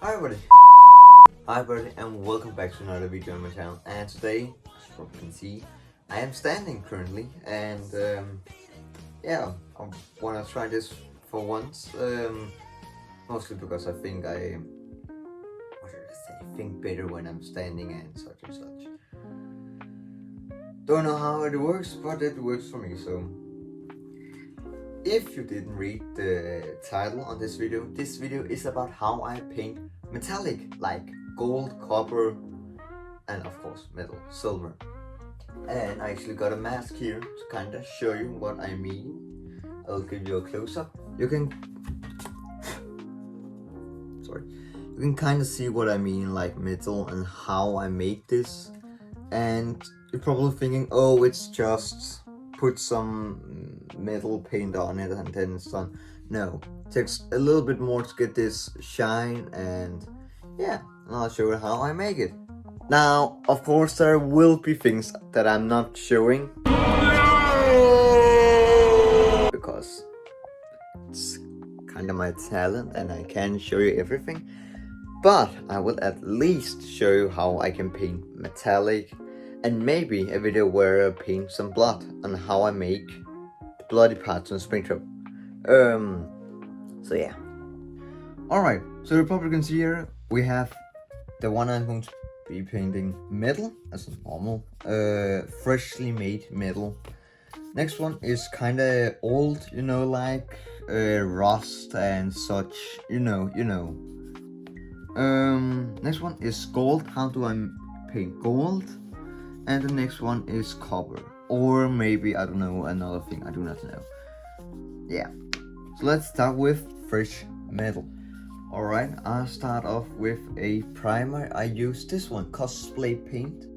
Hi everybody. Hi everybody and welcome back to another video on my channel. And today, as you can see, I am standing currently and yeah, I wanna try this for once. Mostly because I think what should I say, think better when I'm standing and such and such. Don't know how it works, but it works for me, so. If you didn't read the title on this video is about how I paint metallic, like gold, copper, and of course metal, silver. And I actually got a mask here to kind of show you what I mean. I'll give you a close-up. You can kind of see what I mean, like metal and how I make this. And you're probably thinking, oh, it's just put some metal paint on it and then it's done. No, it takes a little bit more to get this shine, and yeah, I'll show you how I make it. Now, of course, there will be things that I'm not showing because it's kind of my talent and I can't show you everything, but I will at least show you how I can paint metallic, and maybe a video where I paint some blood on how I make the bloody parts on Springtrap. So yeah. Alright, so you probably can see here we have the one I'm going to be painting metal as normal, freshly made metal. Next one is kind of old, you know, like rust and such, you know. Next one is gold. How do I paint gold? And the next one is copper, or maybe, I don't know, another thing, I do not know. Yeah, so let's start with fresh metal. Alright, I'll start off with a primer. I use this one, Cosplay Paint.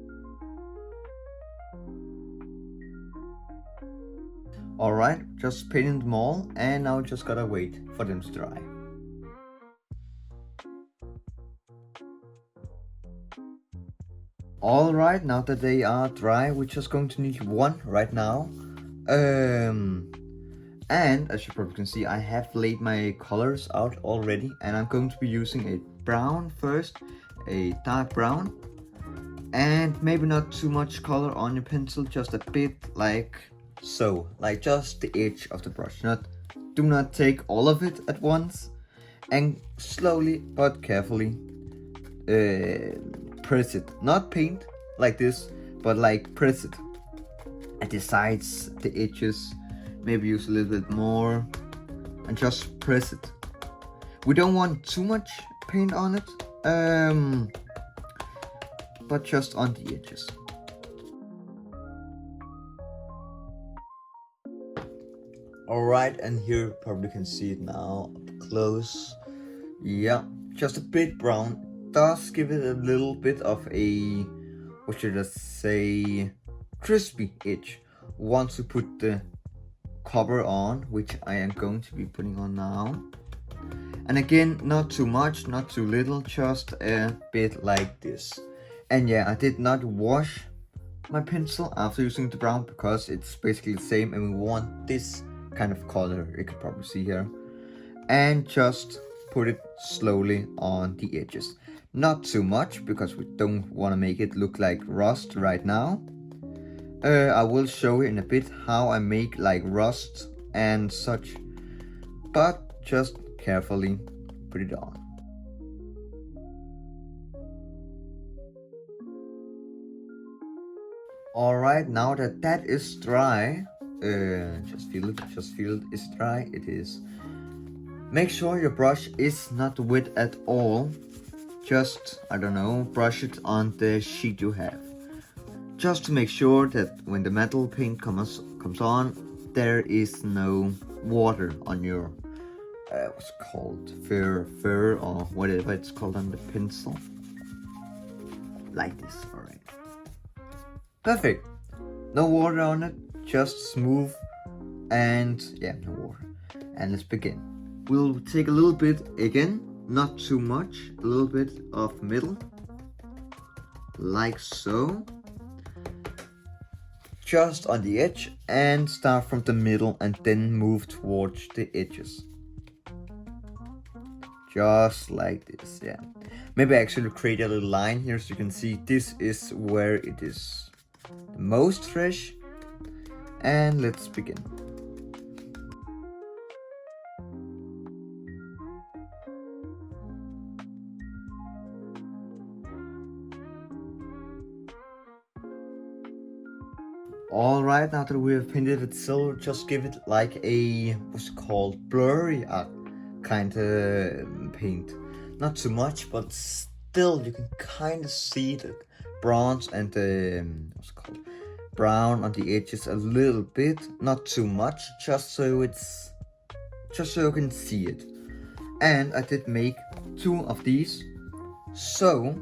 Alright, just painting them all, and now just gotta wait for them to dry. Alright, now that they are dry, we're just going to need one right now. And as you probably can see, I have laid my colors out already, and I'm going to be using a brown first, a dark brown, and maybe not too much color on your pencil, just a bit like so, like just the edge of the brush. Do not take all of it at once, and slowly but carefully press it. Not paint like this, but like press it at the sides, the edges. Maybe use a little bit more and just press it. We don't want too much paint on it, but just on the edges. Alright, and here you probably can see it now up close. Yeah, just a bit brown. Does give it a little bit of a, what should I say, crispy edge once we put the cover on, which I am going to be putting on now. And again, not too much, not too little, just a bit like this. And yeah, I did not wash my pencil after using the brown because it's basically the same, and we want this kind of color, you can probably see here. And just put it slowly on the edges. Not too much, because we don't want to make it look like rust right now. I will show you in a bit how I make like rust and such, but just carefully put it on. Alright, now that that is dry, just feel it, is it dry? It is. Make sure your brush is not wet at all. Just, I don't know, brush it on the sheet you have. Just to make sure that when the metal paint comes on, there is no water on your, what's it called, fur or whatever it's called on the pencil. Like this, alright. Perfect. No water on it, just smooth, and yeah, no water. And let's begin. We'll take a little bit again. Not too much, a little bit of metal, like so, just on the edge, and start from the middle and then move towards the edges. just like this. Yeah, maybe I actually create a little line here so you can see this is where it is the most fresh. And let's begin. Alright, now that we have painted it silver, just give it like a, what's it called, blurry kind of paint. Not too much, but still you can kind of see the bronze and the, what's it called, brown on the edges a little bit. Not too much, just so you can see it. And I did make 2 of these. So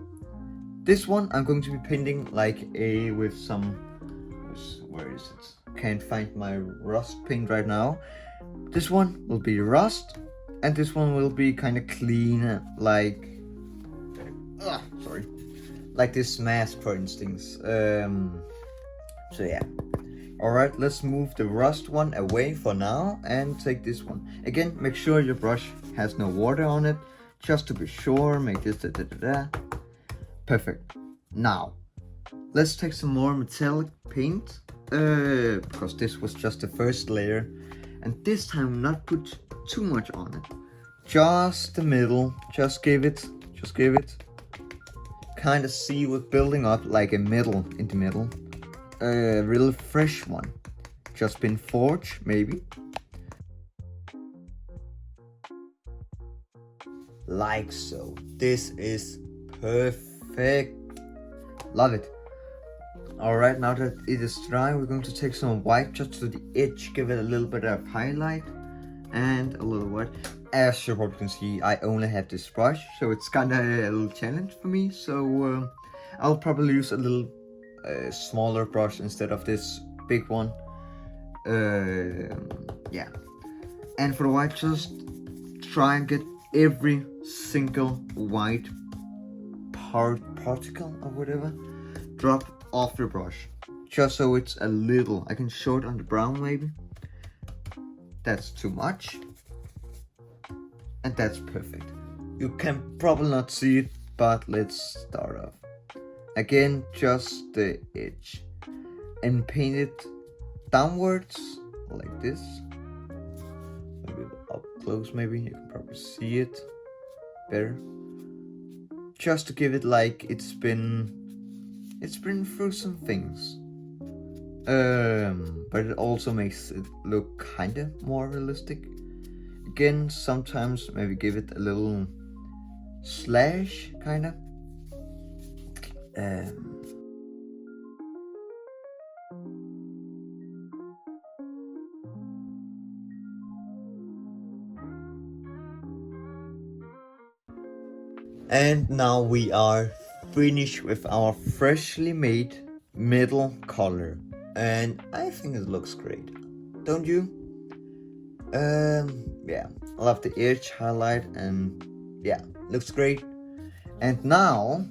this one I'm going to be painting like a, with some, where is it? Can't find my rust paint right now. This one will be rust, and this one will be kind of clean, like, sorry, like this mask, for instance. So yeah. Alright, let's move the rust one away for now and take this one. Again, make sure your brush has no water on it, just to be sure. Make this perfect. Now, let's take some more metallic paint. Because this was just the first layer, and this time not put too much on it, just the middle, just give it, kind of see what building up like a middle in the middle, a real fresh one, just been forged maybe, like so. This is perfect, love it. Alright, now that it is dry, we're going to take some white just to the edge, give it a little bit of highlight and a little white. As you probably can see, I only have this brush, so it's kind of a little challenge for me. So I'll probably use a little smaller brush instead of this big one. Yeah. And for the white, just try and get every single white particle or whatever drop off the brush, just so it's a little, I can show it on the brown maybe. That's too much, and that's perfect. You can probably not see it, but let's start off. Again, just the edge, and paint it downwards like this. Maybe up close, maybe you can probably see it better. Just to give it like it's been through some things, but it also makes it look kind of more realistic. Again, sometimes maybe give it a little slash kind of. And now we are finished with our freshly made middle color, and I think it looks great, don't you? Yeah, I love the edge highlight, and yeah, looks great. And now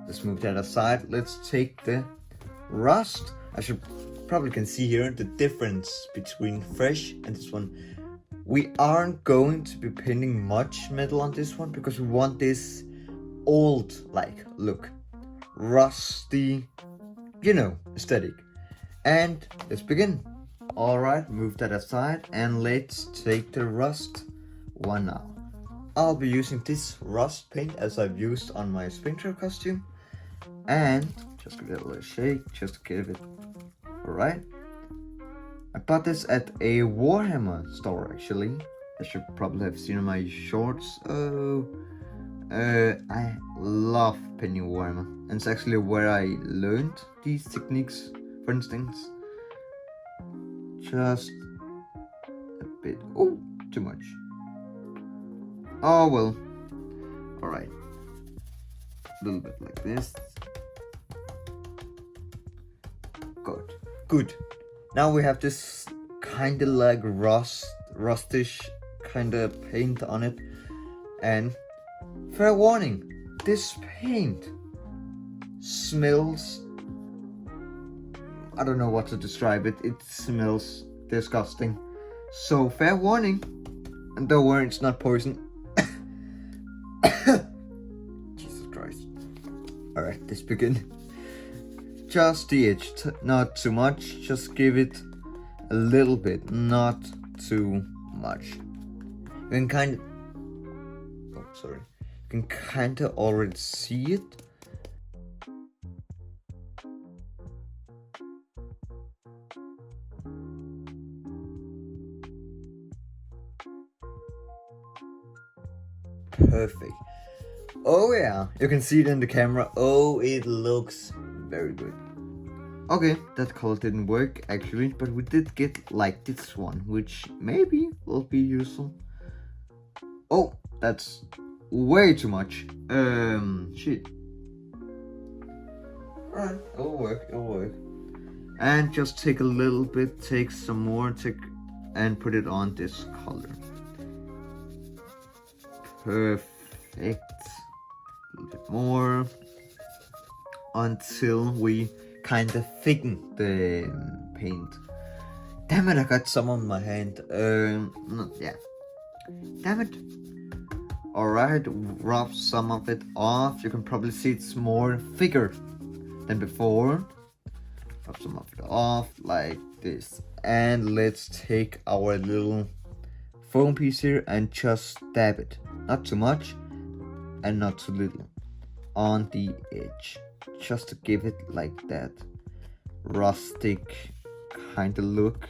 let's move that aside. Let's take the rust. I should probably can see here the difference between fresh and this one. We aren't going to be painting much metal on this one because we want this old like look, rusty, you know, aesthetic. And let's begin. Alright, move that aside and let's take the rust one now. I'll be using this rust paint as I've used on my Springtrap costume, and just give it a little shake just to give it. Alright, I bought this at a Warhammer store actually. I should probably have seen in my shorts. I love painting Warhammer, and it's actually where I learned these techniques, for instance. Just a bit. Oh, too much. Oh well. Alright. A little bit like this. Good. Good. Now we have this kind of like rustish kind of paint on it. And fair warning, this paint smells, I don't know what to describe it. It smells disgusting. So fair warning, and don't worry, it's not poison. this beginning. Just the edge, not too much, just give it a little bit, not too much. You can kind of already see it. Perfect. Oh yeah, you can see it in the camera. Oh, it looks very good. Okay, that color didn't work actually, but we did get like this one, which maybe will be useful. Oh, that's way too much. Shit. Alright, it'll work. And just take a little bit, take some more, and put it on this color. Perfect. A little bit more until we kind of thicken the paint. Damn it, I got some on my hand. Yeah. Damn it. Alright, rub some of it off. You can probably see it's more thicker than before. Rub some of it off like this. And let's take our little foam piece here and just dab it. Not too much and not too little. On the edge. Just to give it like that rustic kind of look.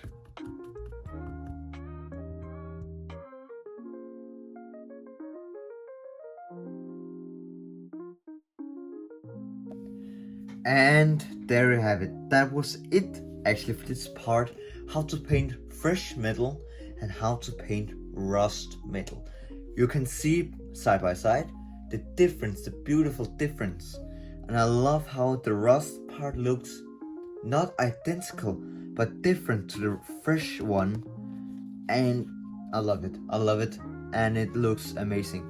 And there you have it. That was it actually for this part. How to paint fresh metal and how to paint rust metal. You can see side by side the difference, the beautiful difference. And I love how the rust part looks not identical but different to the fresh one. And I love it. And it looks amazing.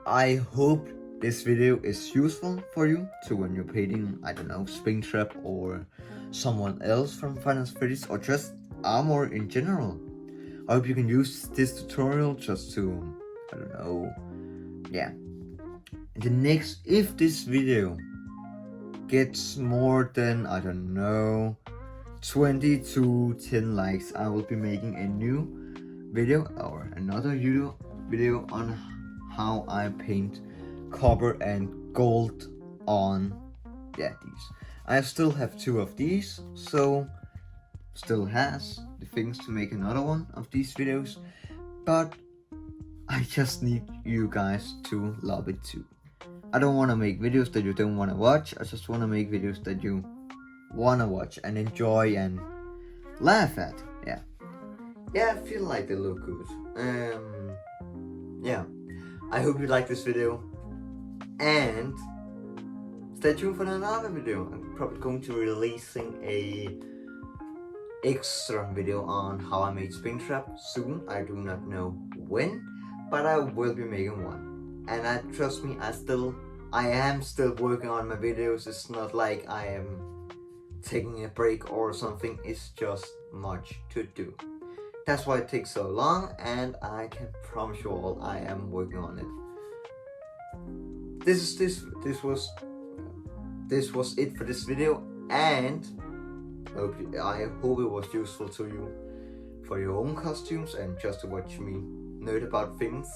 I hope this video is useful for you to when you're painting, I don't know, Springtrap or someone else from Final Freddy's or just Armor in general. I hope you can use this tutorial just to, I don't know, yeah. And the next, if this video gets more than, I don't know, 20 to 10 likes, I will be making a new video or another video on how I paint copper and gold on these. I still have 2 of these, so still has the things to make another one of these videos, but I just need you guys to love it too. I don't want to make videos that you don't want to watch. I just want to make videos that you want to watch and enjoy and laugh at. Yeah, I feel like they look good. Yeah, I hope you like this video and stay tuned for another video. I'm probably going to be releasing a extra video on how I made Springtrap soon. I do not know when, but I will be making one. And trust me, I am still working on my videos. It's not like I am taking a break or something. It's just much to do. That's why it takes so long, and I can promise you all I am working on it. This was it for this video, and I hope it was useful to you for your own costumes and just to watch me nerd about things.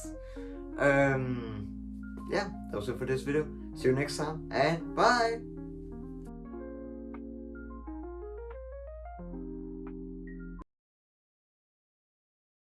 Yeah, that was it for this video. See you next time, and bye!